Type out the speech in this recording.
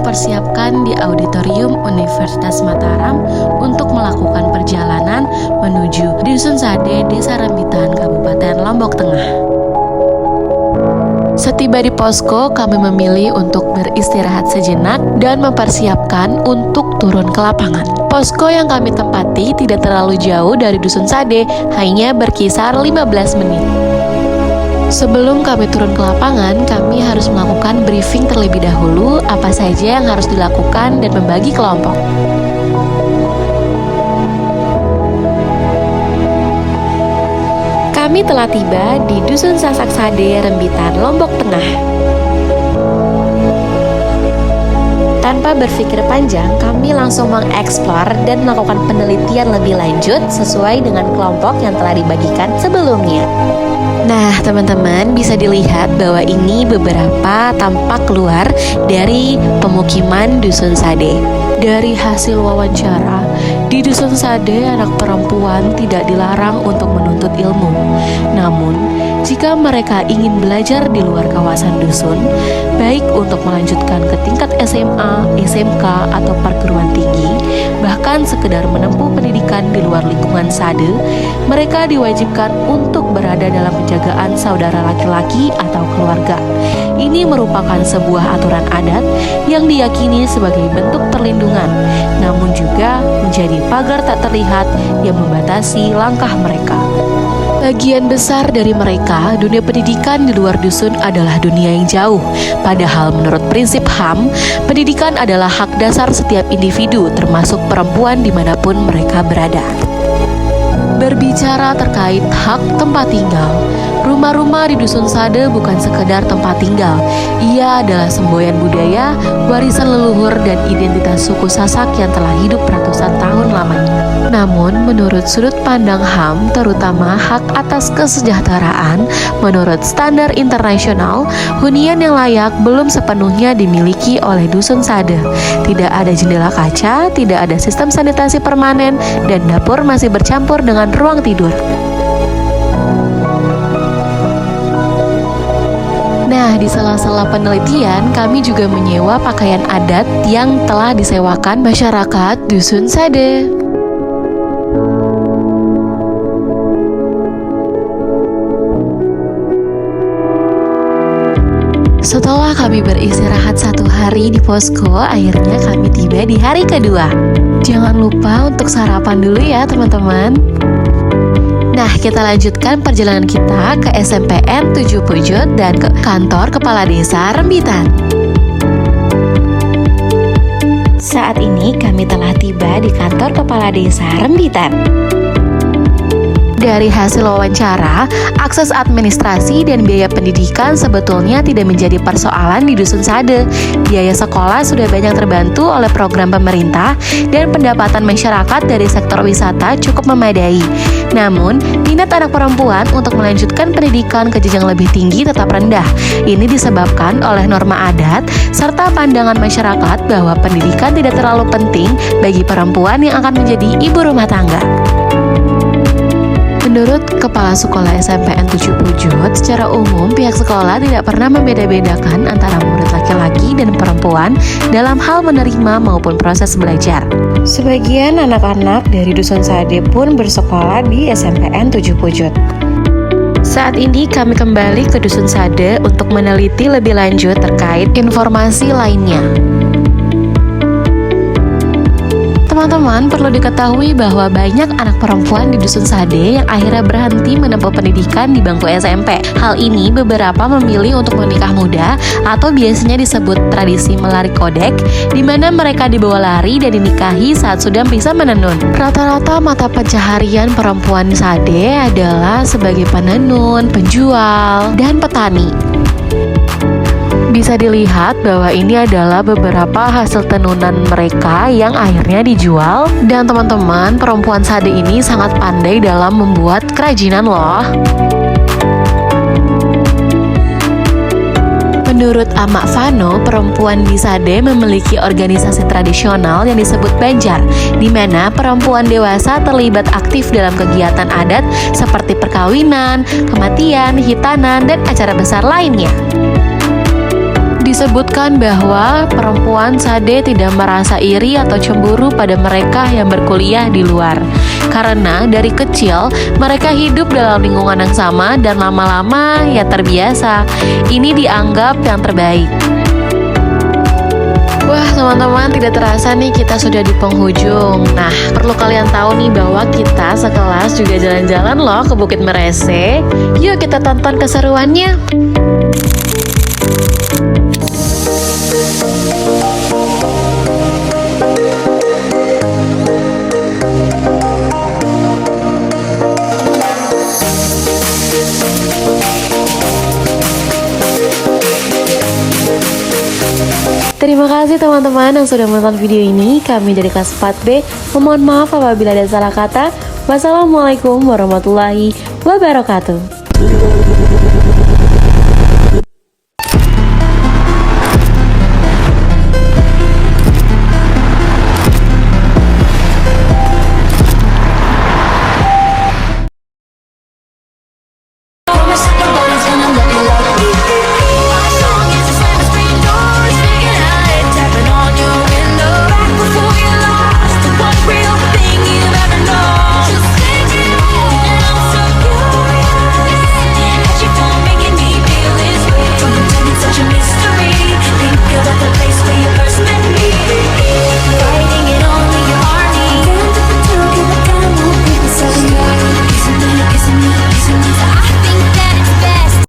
mempersiapkan di Auditorium Universitas Mataram untuk melakukan perjalanan menuju Dusun Sade, Desa Rembitan, Kabupaten Lombok Tengah. Setiba di posko, kami memilih untuk beristirahat sejenak dan mempersiapkan untuk turun ke lapangan. Posko yang kami tempati tidak terlalu jauh dari Dusun Sade, hanya berkisar 15 menit. Sebelum kami turun ke lapangan, kami harus melakukan briefing terlebih dahulu apa saja yang harus dilakukan dan membagi kelompok. Kami telah tiba di Dusun Sasak Sade, Rembitan, Lombok Tengah. Tanpa berpikir panjang, kami langsung mengeksplor dan melakukan penelitian lebih lanjut sesuai dengan kelompok yang telah dibagikan sebelumnya. Nah, teman-teman bisa dilihat bahwa ini beberapa tampak luar dari pemukiman Dusun Sade. Dari hasil wawancara, di Dusun Sade anak perempuan tidak dilarang untuk menuntut ilmu. Namun, jika mereka ingin belajar di luar kawasan dusun, baik untuk melanjutkan ke tingkat SMA, SMK, atau perguruan tinggi, bahkan sekedar menempuh pendidikan di luar lingkungan Sade, mereka diwajibkan untuk berada dalam penjagaan saudara laki-laki atau keluarga. Ini merupakan sebuah aturan adat yang diyakini sebagai bentuk perlindungan, namun juga menjadi pagar tak terlihat yang membatasi langkah mereka. Bagian besar dari mereka, dunia pendidikan di luar dusun adalah dunia yang jauh. Padahal menurut prinsip HAM, pendidikan adalah hak dasar setiap individu, termasuk perempuan dimanapun mereka berada. Berbicara terkait hak tempat tinggal, rumah-rumah di Dusun Sade bukan sekedar tempat tinggal. Ia adalah semboyan budaya, warisan leluhur, dan identitas suku Sasak yang telah hidup ratusan tahun lamanya. Namun, menurut sudut pandang HAM, terutama hak atas kesejahteraan, menurut standar internasional, hunian yang layak belum sepenuhnya dimiliki oleh Dusun Sade. Tidak ada jendela kaca, tidak ada sistem sanitasi permanen, dan dapur masih bercampur dengan ruang tidur. Nah, di sela-sela penelitian, kami juga menyewa pakaian adat yang telah disewakan masyarakat Dusun Sade. Setelah kami beristirahat 1 hari di posko, akhirnya kami tiba di hari kedua. Jangan lupa untuk sarapan dulu ya teman-teman. Nah, kita lanjutkan perjalanan kita ke SMPN 7 Pujut dan ke kantor Kepala Desa Rembitan. Saat ini kami telah tiba di kantor Kepala Desa Rembitan. Dari hasil wawancara, akses administrasi dan biaya pendidikan sebetulnya tidak menjadi persoalan di Dusun Sade. Biaya sekolah sudah banyak terbantu oleh program pemerintah dan pendapatan masyarakat dari sektor wisata cukup memadai. Namun, minat anak perempuan untuk melanjutkan pendidikan ke jenjang lebih tinggi tetap rendah. Ini disebabkan oleh norma adat serta pandangan masyarakat bahwa pendidikan tidak terlalu penting bagi perempuan yang akan menjadi ibu rumah tangga. Menurut Kepala Sekolah SMPN 7 Pujut, secara umum pihak sekolah tidak pernah membeda-bedakan antara murid laki-laki dan perempuan dalam hal menerima maupun proses belajar. Sebagian anak-anak dari Dusun Sade pun bersekolah di SMPN 7 Pujut. Saat ini kami kembali ke Dusun Sade untuk meneliti lebih lanjut terkait informasi lainnya. Teman-teman, perlu diketahui bahwa banyak anak perempuan di Dusun Sade yang akhirnya berhenti menempuh pendidikan di bangku SMP. Hal ini beberapa memilih untuk menikah muda atau biasanya disebut tradisi melari kodek, di mana mereka dibawa lari dan dinikahi saat sudah bisa menenun. Rata-rata mata pencaharian perempuan Sade adalah sebagai penenun, penjual, dan petani. Bisa dilihat bahwa ini adalah beberapa hasil tenunan mereka yang akhirnya dijual. Dan teman-teman, perempuan Sade ini sangat pandai dalam membuat kerajinan loh. Menurut Amak Fano, perempuan di Sade memiliki organisasi tradisional yang disebut Banjar, di mana perempuan dewasa terlibat aktif dalam kegiatan adat seperti perkawinan, kematian, hitanan, dan acara besar lainnya. Di Disebutkan bahwa perempuan Sade tidak merasa iri atau cemburu pada mereka yang berkuliah di luar. Karena dari kecil mereka hidup dalam lingkungan yang sama dan lama-lama ya terbiasa. Ini dianggap yang terbaik. Wah teman-teman, tidak terasa nih kita sudah di penghujung. Nah, perlu kalian tahu nih bahwa kita sekelas juga jalan-jalan loh ke Bukit Merese. Yuk kita tonton keseruannya. Terima kasih teman-teman yang sudah menonton video ini. Kami dari kelas 4B memohon maaf apabila ada salah kata. Wassalamualaikum warahmatullahi wabarakatuh.